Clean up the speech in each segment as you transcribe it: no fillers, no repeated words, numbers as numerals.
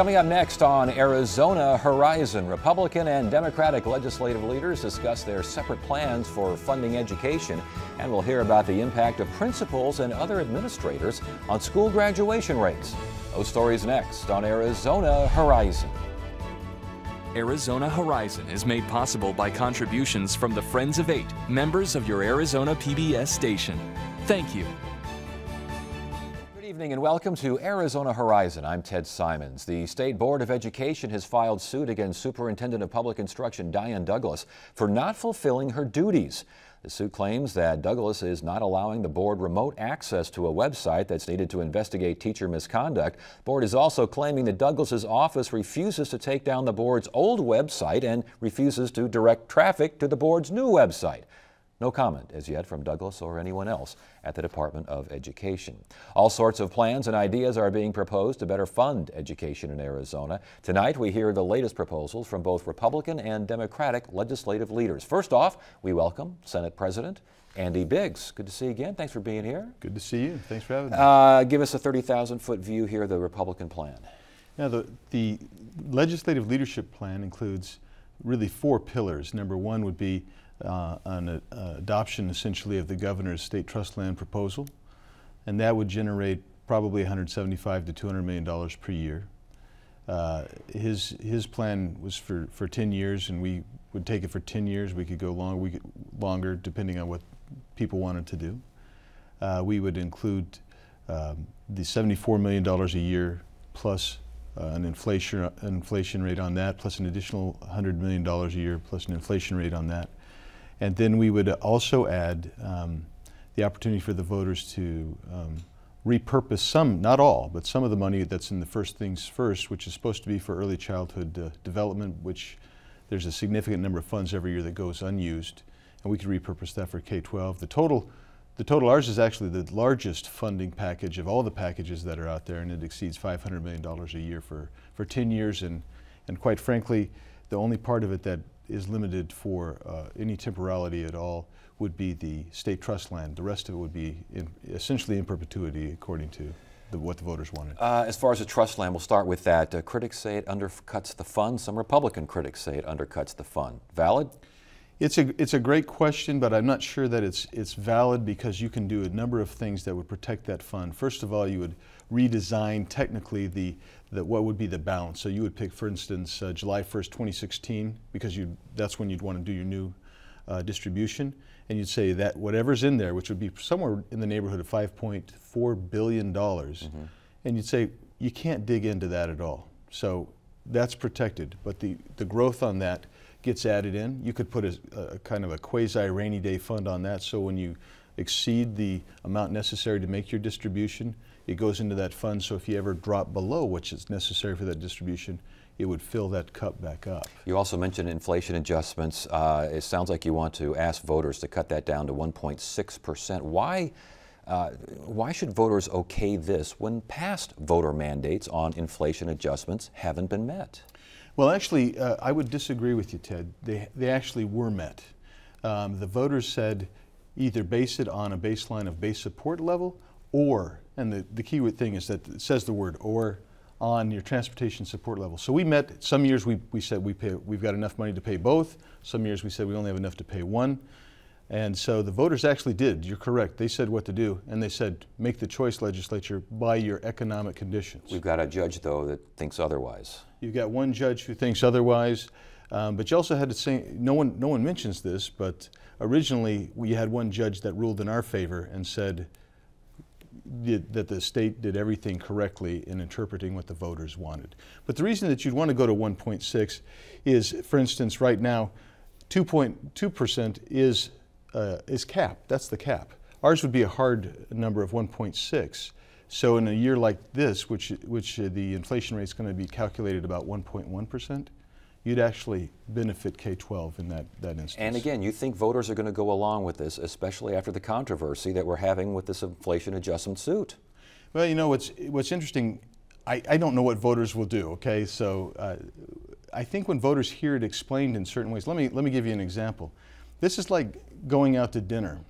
Coming up next on Arizona Horizon, Republican and Democratic legislative leaders discuss their separate plans for funding education, and we'll hear about the impact of principals and other administrators on school graduation rates. Those stories next on Arizona Horizon. Arizona Horizon is made possible by contributions from the Friends of Eight, members of your Arizona PBS station. Thank you. Good evening and welcome to Arizona Horizon. I'm Ted Simons. The State Board of Education has filed suit against Superintendent of Public Instruction Diane Douglas for not fulfilling her duties. The suit claims that Douglas is not allowing the board remote access to a website that's needed to investigate teacher misconduct. The board is also claiming that Douglas's office refuses to take down the board's old website and refuses to direct traffic to the board's new website. No comment as yet from Douglas or anyone else at the Department of Education. All sorts of plans and ideas are being proposed to better fund education in Arizona. Tonight we hear the latest proposals from both Republican and Democratic legislative leaders. First off, we welcome Senate President Andy Biggs. Good to see you again. Thanks for being here. Good to see you. Thanks for having me. Give us a 30,000-foot view here of the Republican plan. Now, the legislative leadership plan includes really four pillars. Number one would be an adoption essentially of the governor's state trust land proposal, and that would generate probably $175 to $200 million per year. His plan was for 10 years, and we would take it for 10 years. We could go longer depending on what people wanted to do. We would include the $74 million a year plus an inflation rate on that, plus an additional $100 million a year plus an inflation rate on that. And then we would also add the opportunity for the voters to repurpose some, not all, but some of the money that's in the First Things First, which is supposed to be for early childhood development, which there's a significant number of funds every year that goes unused, and we could repurpose that for K-12. The total ours is actually the largest funding package of all the packages that are out there, and it exceeds $500 million a year for 10 years, and quite frankly, the only part of it that is limited for any temporality at all would be the state trust land. The rest of it would be essentially in perpetuity according to what the voters wanted. As far as the trust land, we'll start with that. Critics say it undercuts the fund. Some Republican critics say it undercuts the fund. Valid? It's a great question, but I'm not sure that it's valid because you can do a number of things that would protect that fund. First of all, you would redesign technically what would be the balance. So you would pick, for instance, July 1st, 2016, because that's when you'd want to do your new distribution, and you'd say that whatever's in there, which would be somewhere in the neighborhood of $5.4 billion, and you'd say you can't dig into that at all. So that's protected, but the growth on that gets added in. You could put a kind of a quasi-rainy day fund on that, so when you exceed the amount necessary to make your distribution, it goes into that fund, so if you ever drop below which is necessary for that distribution, it would fill that cup back up. You also mentioned inflation adjustments. It sounds like you want to ask voters to cut that down to 1.6%. Why should voters okay this when past voter mandates on inflation adjustments haven't been met? Well, actually, I would disagree with you, Ted. They actually were met. The voters said either base it on a baseline of base support level or, and the key thing is that it says the word or, on your transportation support level. So we met, some years we said we've got enough money to pay both. Some years we said we only have enough to pay one. And so the voters actually did, you're correct. They said what to do, and they said make the choice, legislature, by your economic conditions. We've got a judge, though, that thinks otherwise. You've got one judge who thinks otherwise, but you also had to say, no one mentions this, but originally we had one judge that ruled in our favor and said that the state did everything correctly in interpreting what the voters wanted. But the reason that you'd want to go to 1.6 is, for instance, right now, 2.2% is capped. That's the cap. Ours would be a hard number of 1.6. So in a year like this, which the inflation rate is going to be calculated about 1.1%, you'd actually benefit K-12 in that instance. And again, you think voters are going to go along with this, especially after the controversy that we're having with this inflation adjustment suit? Well, you know, what's interesting, I don't know what voters will do, okay? So I think when voters hear it explained in certain ways, let me give you an example. This is like going out to dinner,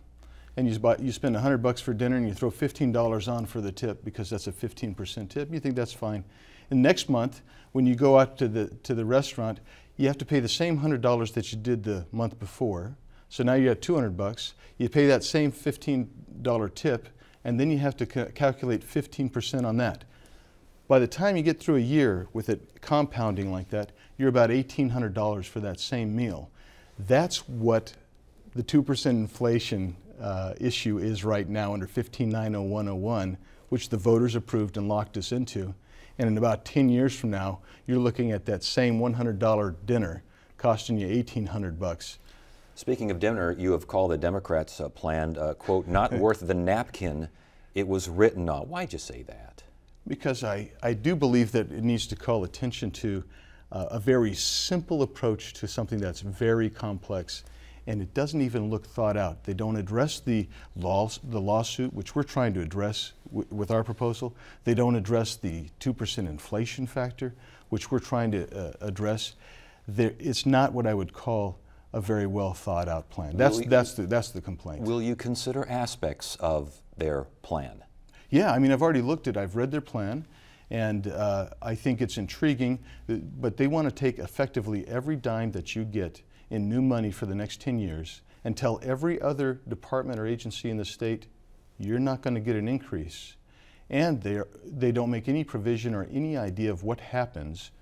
and you spend $100 for dinner and you throw $15 on for the tip because that's a 15% tip. You think that's fine. And next month, when you go out to the restaurant, you have to pay the same $100 that you did the month before. So now you have $200. You pay that same $15 tip, and then you have to calculate 15% on that. By the time you get through a year with it compounding like that, you're about $1,800 for that same meal. That's what the 2% inflation issue is right now under 1590101, which the voters approved and locked us into. And in about 10 years from now, you're looking at that same $100 dinner costing you $1,800. Speaking of dinner, you have called the Democrats' plan, quote, not worth the napkin it was written on. Why'd you say that? Because I do believe that it needs to call attention to a very simple approach to something that's very complex, and it doesn't even look thought out. They don't address the lawsuit, which we're trying to address with our proposal. They don't address the 2% inflation factor, which we're trying to address. It's not what I would call a very well thought out plan. That's the complaint. Will you consider aspects of their plan? Yeah, I mean, I've read their plan, and I think it's intriguing, but they want to take effectively every dime that you get in new money for the next 10 years and tell every other department or agency in the state, you're not going to get an increase. And they don't make any provision or any idea of what happens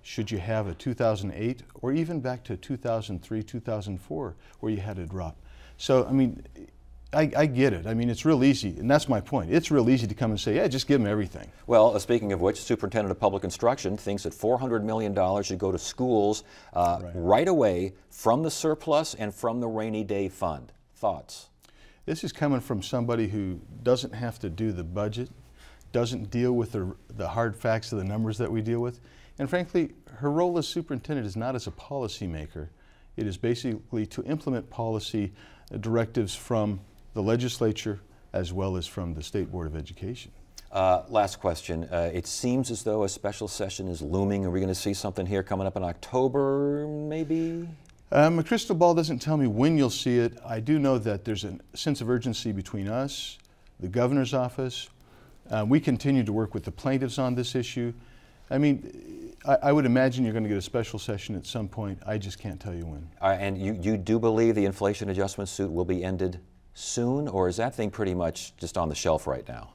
should you have a 2008 or even back to 2003, 2004, where you had a drop. So, I mean, I get it. I mean, it's real easy, and that's my point. It's real easy to come and say, yeah, just give them everything. Well, speaking of which, Superintendent of Public Instruction thinks that $400 million should go to schools right away from the surplus and from the rainy day fund. Thoughts? This is coming from somebody who doesn't have to do the budget, doesn't deal with the hard facts of the numbers that we deal with. And frankly, her role as superintendent is not as a policymaker. It is basically to implement policy directives from the legislature as well as from the State Board of Education. Last question. It seems as though a special session is looming. Are we going to see something here coming up in October, maybe? My crystal ball doesn't tell me when you'll see it. I do know that there's a sense of urgency between us, the governor's office. We continue to work with the plaintiffs on this issue. I mean, I would imagine you're going to get a special session at some point. I just can't tell you when. And you do believe the inflation adjustment suit will be ended soon, or is that thing pretty much just on the shelf right now?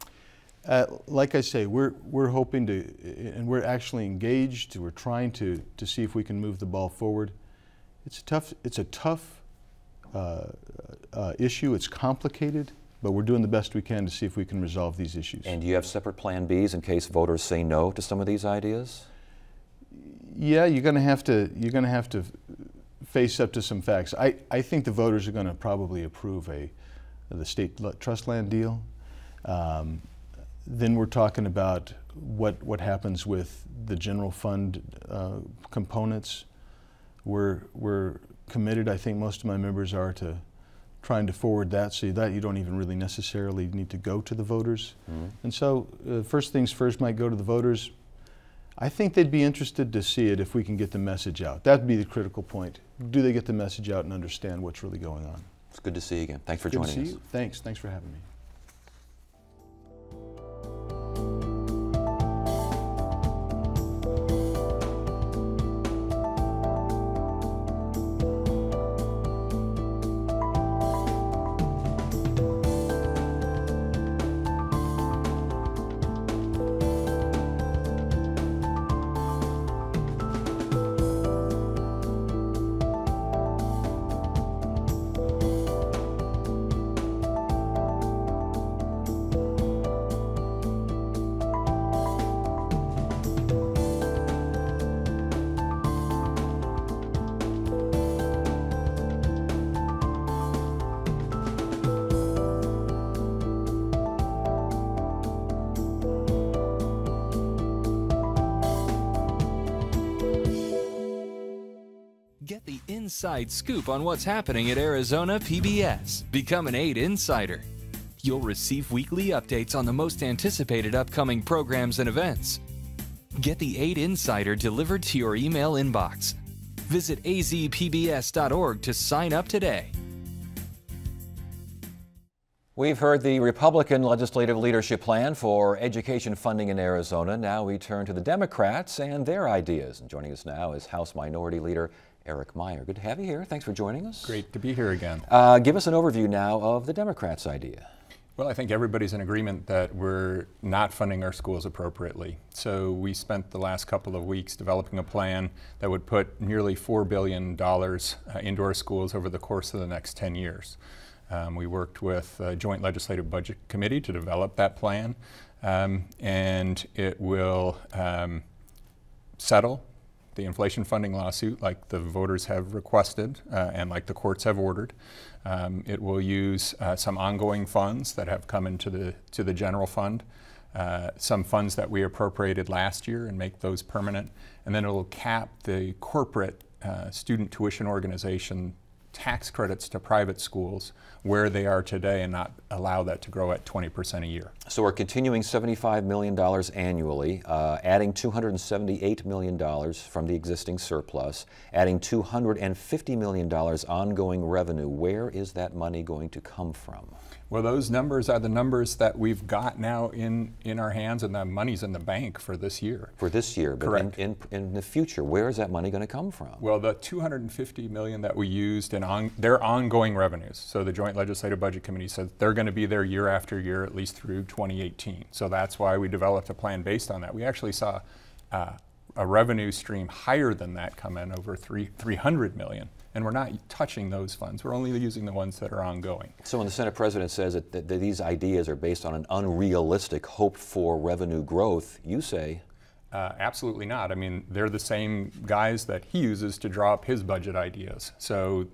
Like I say, we're hoping to, and we're actually engaged. We're trying to see if we can move the ball forward. It's a tough issue. It's complicated, but we're doing the best we can to see if we can resolve these issues. And do you have separate plan Bs in case voters say no to some of these ideas? Yeah, you're going to have to face up to some facts. I think the voters are going to probably approve the state trust land deal. Then we're talking about what happens with the general fund components. We're committed, I think most of my members are, to trying to forward that so that you don't even really necessarily need to go to the voters. Mm-hmm. And so first things first might go to the voters. I think they'd be interested to see it if we can get the message out. That'd be the critical point. Do they get the message out and understand what's really going on? It's good to see you again. Thanks for joining us. Thanks for having me. Get the inside scoop on what's happening at Arizona PBS. Become an 8 Insider. You'll receive weekly updates on the most anticipated upcoming programs and events. Get the 8 Insider delivered to your email inbox. Visit azpbs.org to sign up today. We've heard the Republican legislative leadership plan for education funding in Arizona. Now we turn to the Democrats and their ideas. And joining us now is House Minority Leader Eric Meyer. Good to have you here. Thanks for joining us. Great to be here again. Give us an overview now of the Democrats' idea. Well, I think everybody's in agreement that we're not funding our schools appropriately. So we spent the last couple of weeks developing a plan that would put nearly $4 billion into our schools over the course of the next 10 years. We worked with Joint Legislative Budget Committee to develop that plan, and it will settle the inflation funding lawsuit like the voters have requested and like the courts have ordered. It will use some ongoing funds that have come into the general fund, some funds that we appropriated last year and make those permanent, and then it will cap the corporate student tuition organization tax credits to private schools where they are today and not allow that to grow at 20% a year. So we're continuing $75 million annually, adding $278 million from the existing surplus, adding $250 million ongoing revenue. Where is that money going to come from? Well, those numbers are the numbers that we've got now in our hands, and the money's in the bank for this year. For this year, but correct. In the future, where is that money going to come from? Well, the $250 million that we used in their ongoing revenues, so the Joint Legislative Budget Committee said they're going to be there year after year, at least through 2018. So that's why we developed a plan based on that. We actually saw a revenue stream higher than that come in, over $300 million. And we're not touching those funds. We're only using the ones that are ongoing. So when the Senate President says that these ideas are based on an unrealistic, hoped-for revenue growth, you say? Absolutely not. I mean, they're the same guys that he uses to draw up his budget ideas. So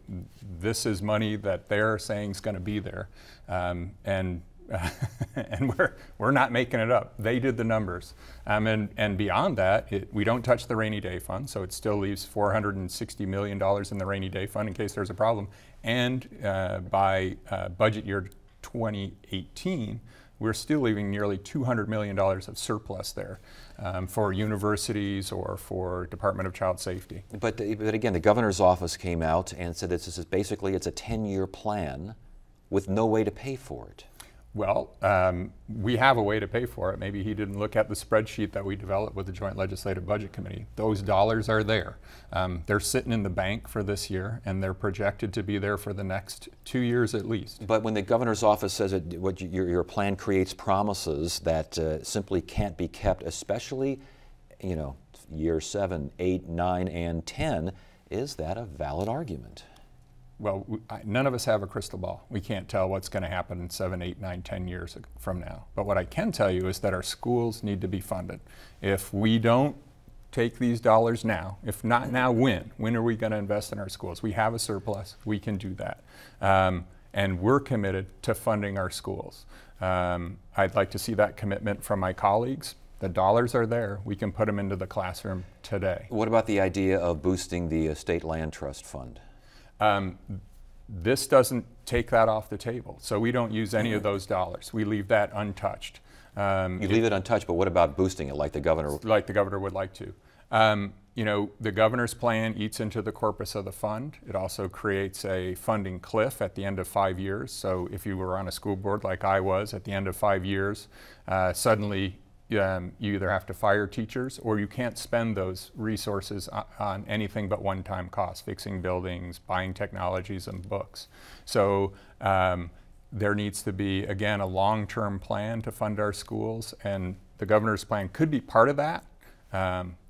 this is money that they're saying is going to be there. And we're not making it up. They did the numbers. And beyond that, we don't touch the rainy day fund, so it still leaves $460 million in the rainy day fund in case there's a problem. And by budget year 2018, we're still leaving nearly $200 million of surplus there for universities or for Department of Child Safety. But again, the governor's office came out and said this is basically it's a 10-year plan with no way to pay for it. Well, we have a way to pay for it. Maybe he didn't look at the spreadsheet that we developed with the Joint Legislative Budget Committee. Those dollars are there. They're sitting in the bank for this year, and they're projected to be there for the next 2 years at least. But when the governor's office says that your plan creates promises that simply can't be kept, especially, you know, year 7, 8, 9, and 10, is that a valid argument? Well, none of us have a crystal ball. We can't tell what's going to happen in 7, 8, 9, 10 years from now. But what I can tell you is that our schools need to be funded. If we don't take these dollars now, if not now, when? When are we going to invest in our schools? We have a surplus. We can do that. And we're committed to funding our schools. I'd like to see that commitment from my colleagues. The dollars are there. We can put them into the classroom today. What about the idea of boosting the State Land Trust Fund? This doesn't take that off the table, so we don't use any of those dollars. We leave that untouched. You leave it untouched, but what about boosting it like the governor? Like the governor would like to. You know, the governor's plan eats into the corpus of the fund. It also creates a funding cliff at the end of 5 years. So if you were on a school board like I was, at the end of 5 years, suddenly you either have to fire teachers or you can't spend those resources on anything but one-time costs, fixing buildings, buying technologies and books. So there needs to be, again, a long-term plan to fund our schools, and the governor's plan could be part of that,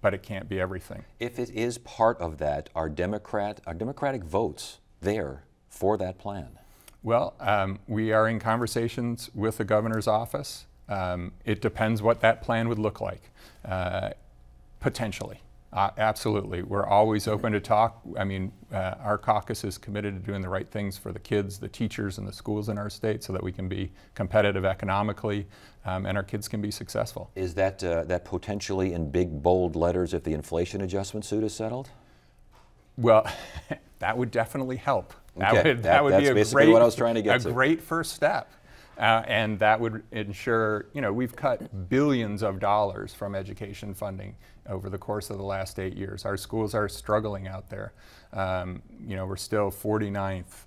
but it can't be everything. If it is part of that, are Democratic votes there for that plan? Well, we are in conversations with the governor's office. It depends what that plan would look like, potentially. Absolutely. We're always open to talk. I mean, our caucus is committed to doing the right things for the kids, the teachers, and the schools in our state so that we can be competitive economically and our kids can be successful. Is that potentially in big, bold letters if the inflation adjustment suit is settled? Well, that would definitely help. Okay. That would be basically what I was trying to get to. A great first step. And that would ensure, we've cut billions of dollars from education funding over the course of the last 8 years. Our schools are struggling out there. We're still 49th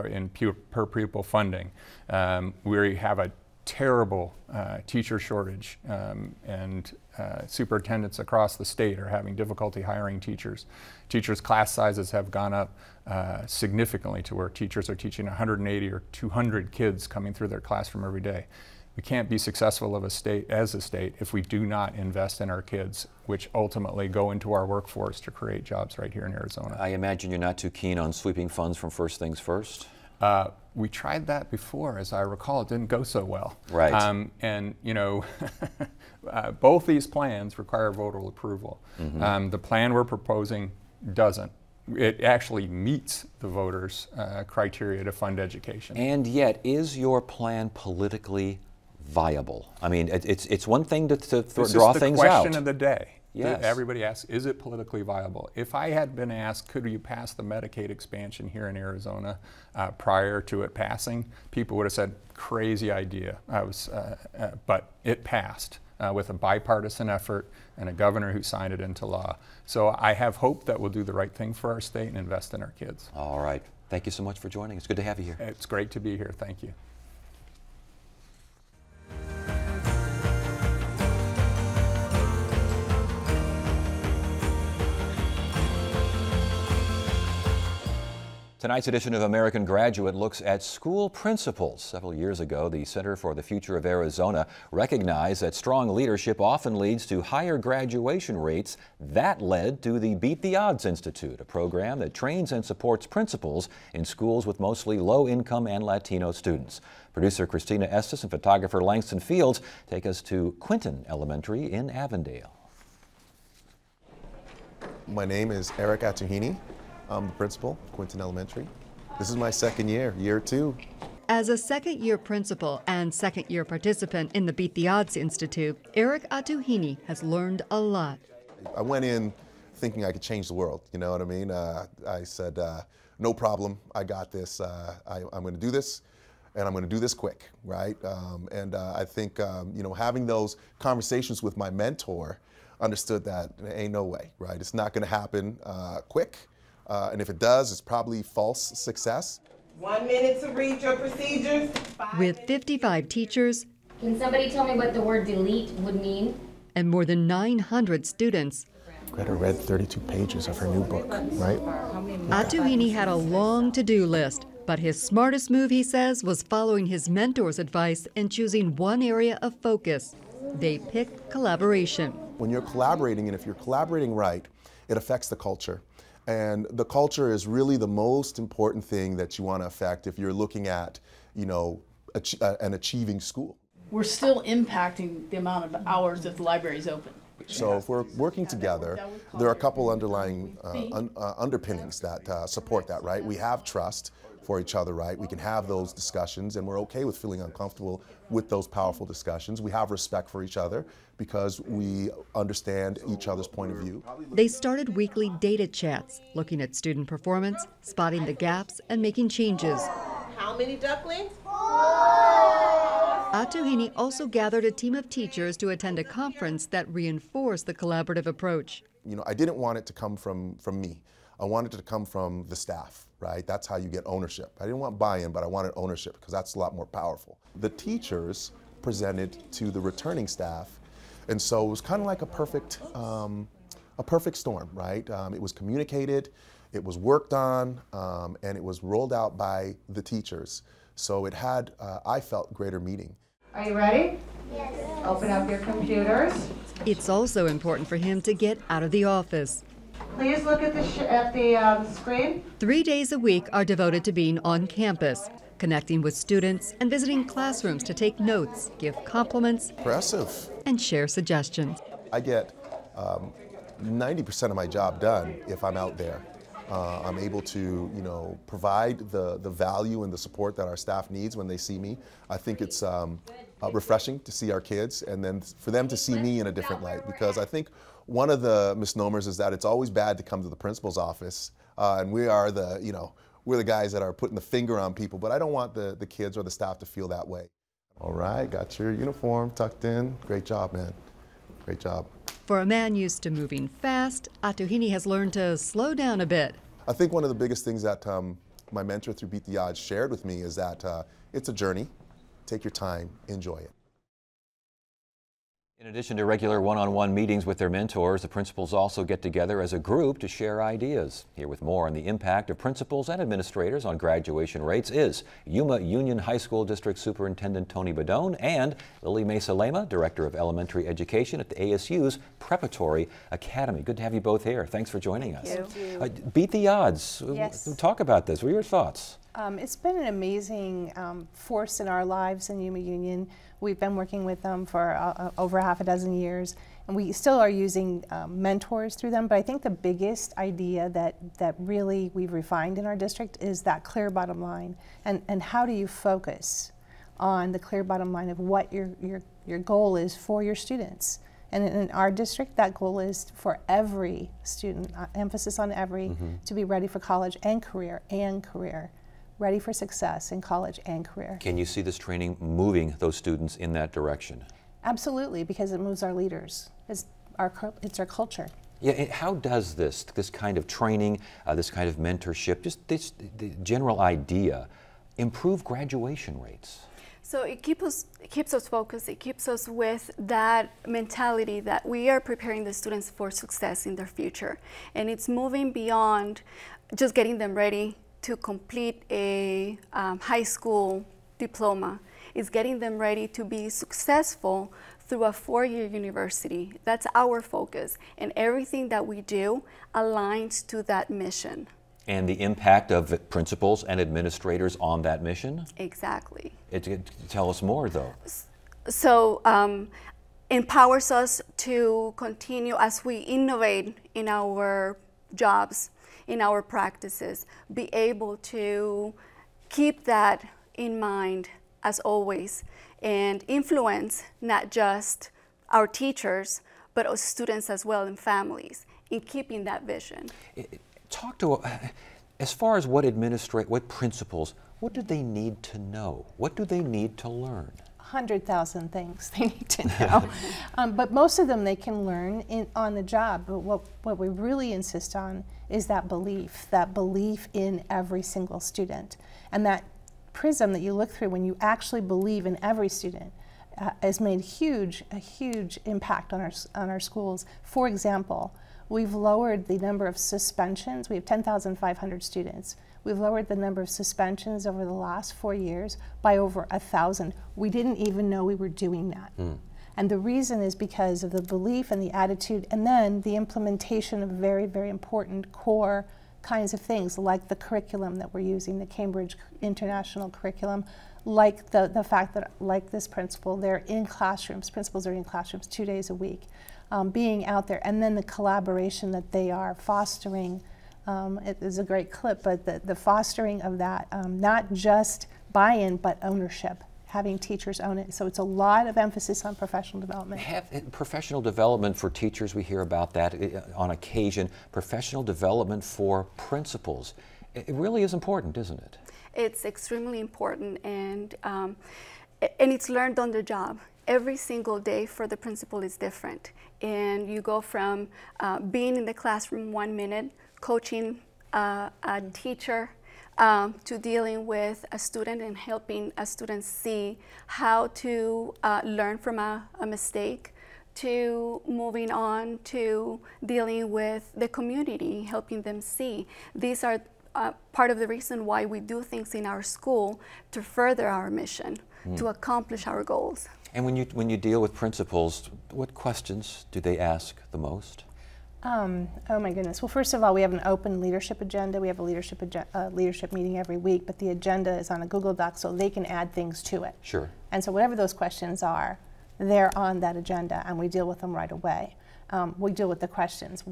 in per pupil funding. We have a terrible teacher shortage, and superintendents across the state are having difficulty hiring teachers. Teachers' class sizes have gone up significantly to where teachers are teaching 180 or 200 kids coming through their classroom every day. We can't be successful as a state if we do not invest in our kids, which ultimately go into our workforce to create jobs right here in Arizona. I imagine you're not too keen on sweeping funds from First Things First? We tried that before. As I recall, it didn't go so well. Right. Both these plans require voter approval. Mm-hmm. The plan we're proposing doesn't. It actually meets the voters' criteria to fund education. And yet, is your plan politically viable? I mean, it's one thing to draw things out. This is the question of the day. Yes. Everybody asks, is it politically viable? If I had been asked, could you pass the Medicaid expansion here in Arizona prior to it passing, people would have said, crazy idea. But it passed with a bipartisan effort and a governor who signed it into law. So I have hope that we'll do the right thing for our state and invest in our kids. All right. Thank you so much for joining. It's good to have you here. It's great to be here. Thank you. Tonight's edition of American Graduate looks at school principals. Several years ago, the Center for the Future of Arizona recognized that strong leadership often leads to higher graduation rates. That led to the Beat the Odds Institute, a program that trains and supports principals in schools with mostly low-income and Latino students. Producer Christina Estes and photographer Langston Fields take us to Quinton Elementary in Avondale. My name is Eric Atuhini. I'm the principal, Quinton Elementary. This is my second year, year 2. As a second-year principal and second-year participant in the Beat the Odds Institute, Eric Atuhini has learned a lot. I went in thinking I could change the world, you know what I mean? I said, no problem, I got this. I'm going to do this, and I'm going to do this quick, right? I think, having those conversations with my mentor, understood that ain't no way, right? It's not going to happen quick. And if it does, it's probably false success. 1 minute to read your procedures. With 55 teachers. Can somebody tell me what the word delete would mean? And more than 900 students. Greta read 32 pages of her new book, right? Atuhini had a long to-do list, but his smartest move, he says, was following his mentor's advice and choosing one area of focus. They picked collaboration. When you're collaborating, and if you're collaborating right, it affects the culture. And the culture is really the most important thing that you want to affect if you're looking at, an achieving school. We're still impacting the amount of hours that the library is open. So if we're working together, there are a couple underlying underpinnings that support that, right? We have trust for each other, right? We can have those discussions, and we're okay with feeling uncomfortable with those powerful discussions. We have respect for each other because we understand each other's point of view. They started weekly data chats, looking at student performance, spotting the gaps, and making changes. How many ducklings? Atuhini also gathered a team of teachers to attend a conference that reinforced the collaborative approach. I didn't want it to come from me. I wanted it to come from the staff, right? That's how you get ownership. I didn't want buy-in, but I wanted ownership because that's a lot more powerful. The teachers presented to the returning staff, and so it was kind of like a perfect storm, right? It was communicated, it was worked on, and it was rolled out by the teachers. So it had, I felt, greater meaning. Are you ready? Yes. Open up your computers. It's also important for him to get out of the office. Please look at the screen. 3 days a week are devoted to being on campus, connecting with students and visiting classrooms to take notes, give compliments, impressive, and share suggestions. I get 90% of my job done if I'm out there. I'm able to, provide the value and the support that our staff needs when they see me. I think it's refreshing to see our kids and then for them to see me in a different light, because I think one of the misnomers is that it's always bad to come to the principal's office and we are the, we're the guys that are putting the finger on people, but I don't want the kids or the staff to feel that way. All right, got your uniform tucked in. Great job, man. Great job. For a man used to moving fast, Atuhini has learned to slow down a bit. I think one of the biggest things that my mentor through Beat the Odds shared with me is that it's a journey. Take your time, enjoy it. In addition to regular one-on-one meetings with their mentors, the principals also get together as a group to share ideas. Here with more on the impact of principals and administrators on graduation rates is Yuma Union High School District Superintendent Tony Bedone and Lily Mesa Lema, Director of Elementary Education at the ASU's Preparatory Academy. Good to have you both here. Thanks for joining us. Thank you. Beat the Odds. Yes. Talk about this. What are your thoughts? It's been an amazing force in our lives in Yuma Union. We've been working with them for over half a dozen years, and we still are using mentors through them, but I think the biggest idea that really we've refined in our district is that clear bottom line, and how do you focus on the clear bottom line of what your goal is for your students. And in our district, that goal is for every student, emphasis on every, to be ready for college and career, ready for success in college and career. Can you see this training moving those students in that direction? Absolutely, because it moves our leaders. It's our culture. Yeah, how does this kind of training, this kind of mentorship, just the general idea, improve graduation rates? So it keeps us focused. It keeps us with that mentality that we are preparing the students for success in their future. And it's moving beyond just getting them ready to complete a high school diploma. It's getting them ready to be successful through a 4-year university. That's our focus. And everything that we do aligns to that mission. And the impact of principals and administrators on that mission? Exactly. Tell us more, though. So empowers us to continue as we innovate in our jobs, in our practices, be able to keep that in mind as always and influence not just our teachers, but our students as well and families in keeping that vision. Talk to, as far as what principals, what do they need to know? What do they need to learn? 100,000 things they need to know. But most of them they can learn on the job. But what we really insist on is that belief in every single student. And that prism that you look through when you actually believe in every student has made a huge impact on our schools. For example, we've lowered the number of suspensions. We have 10,500 students. We've lowered the number of suspensions over the last 4 years by over 1,000. We didn't even know we were doing that. And the reason is because of the belief and the attitude, and then the implementation of very, very important core kinds of things, like the curriculum that we're using, the Cambridge International Curriculum, like the fact that, like this principal, they're in classrooms, principals are in classrooms 2 days a week, being out there, and then the collaboration that they are fostering. It is a great clip, but the fostering of that, not just buy-in, but ownership, having teachers own it. So it's a lot of emphasis on professional development. Professional development for teachers, we hear about that on occasion. Professional development for principals. It really is important, isn't it? It's extremely important, and it's learned on the job. Every single day for the principal is different. And you go from being in the classroom 1 minute, coaching a teacher, to dealing with a student and helping a student see how to learn from a mistake, to moving on to dealing with the community, helping them see. These are part of the reason why we do things in our school to further our mission, to accomplish our goals. And when you deal with principals, what questions do they ask the most? Oh my goodness. Well, first of all, we have an open leadership agenda. We have a leadership meeting every week, but the agenda is on a Google Doc so they can add things to it. Sure. And so whatever those questions are, they're on that agenda and we deal with them right away. We deal with the questions.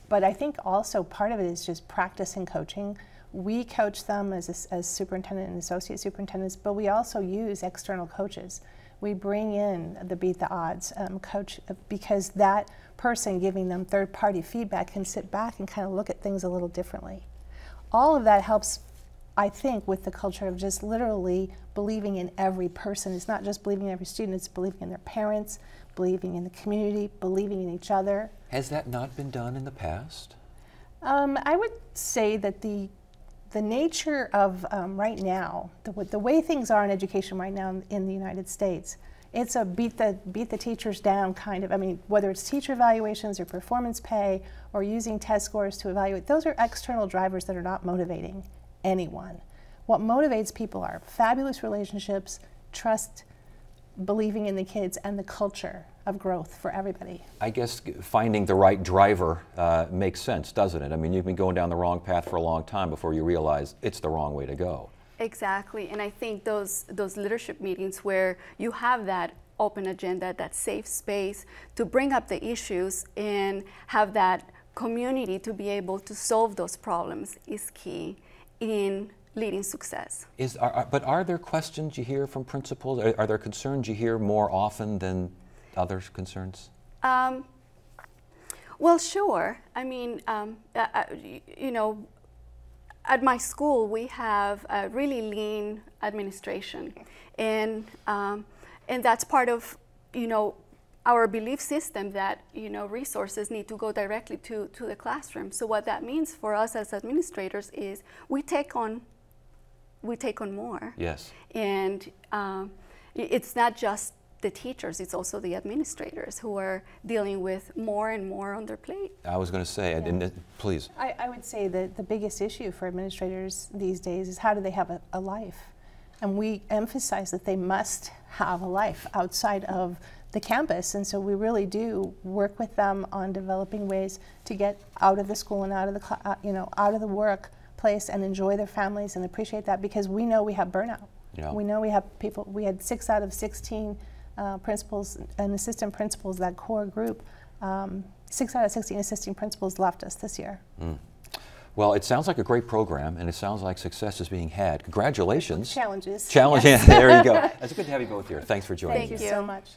But I think also part of it is just practice and coaching. We coach them as superintendent and associate superintendents, but we also use external coaches. We bring in the Beat the Odds coach because that person giving them third-party feedback can sit back and kind of look at things a little differently. All of that helps I think, with the culture of just literally believing in every person. It's not just believing in every student, it's believing in their parents, believing in the community, believing in each other. Has that not been done in the past? I would say that the nature of right now, the way things are in education right now in the United States, it's a beat the teachers down kind of, I mean, whether it's teacher evaluations or performance pay or using test scores to evaluate, those are external drivers that are not motivating anyone. What motivates people are fabulous relationships, trust, believing in the kids, and the culture of growth for everybody. I guess finding the right driver makes sense, doesn't it? I mean, you've been going down the wrong path for a long time before you realize it's the wrong way to go. Exactly, and I think those leadership meetings where you have that open agenda, that safe space to bring up the issues and have that community to be able to solve those problems is key in leading success. But are there questions you hear from principals? Are there concerns you hear more often than other concerns? Well, sure. I mean, you know, at my school, we have a really lean administration, and that's part of, you know, our belief system that, you know, resources need to go directly to the classroom. So what that means for us as administrators is we take on more. Yes. And it's not just the teachers, it's also the administrators who are dealing with more and more on their plate. I was going to say, and please. I would say that the biggest issue for administrators these days is how do they have a life? And we emphasize that they must have a life outside of the campus, and so we really do work with them on developing ways to get out of the school and out of the you know, out of the workplace and enjoy their families and appreciate that, because we know we have burnout. Yeah. We know we have people. We had 6 out of 16 principals and assistant principals, that core group. 6 out of 16 assistant principals left us this year. Mm. Well, it sounds like a great program, and it sounds like success is being had. Congratulations. Challenges. Challenges, yes. There you go. It's good to have you both here. Thanks for joining us. Thank you so much.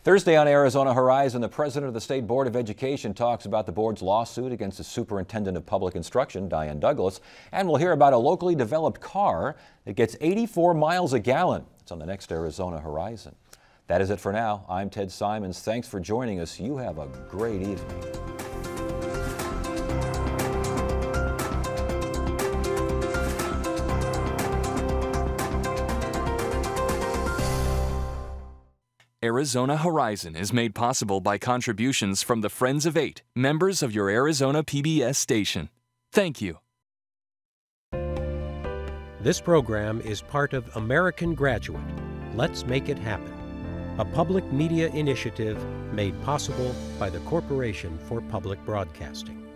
Thursday on Arizona Horizon, the president of the State Board of Education talks about the board's lawsuit against the superintendent of public instruction, Diane Douglas, and we'll hear about a locally developed car that gets 84 miles a gallon. It's on the next Arizona Horizon. That is it for now. I'm Ted Simons. Thanks for joining us. You have a great evening. Arizona Horizon is made possible by contributions from the Friends of 8, members of your Arizona PBS station. Thank you. This program is part of American Graduate. Let's make it happen. A public media initiative made possible by the Corporation for Public Broadcasting.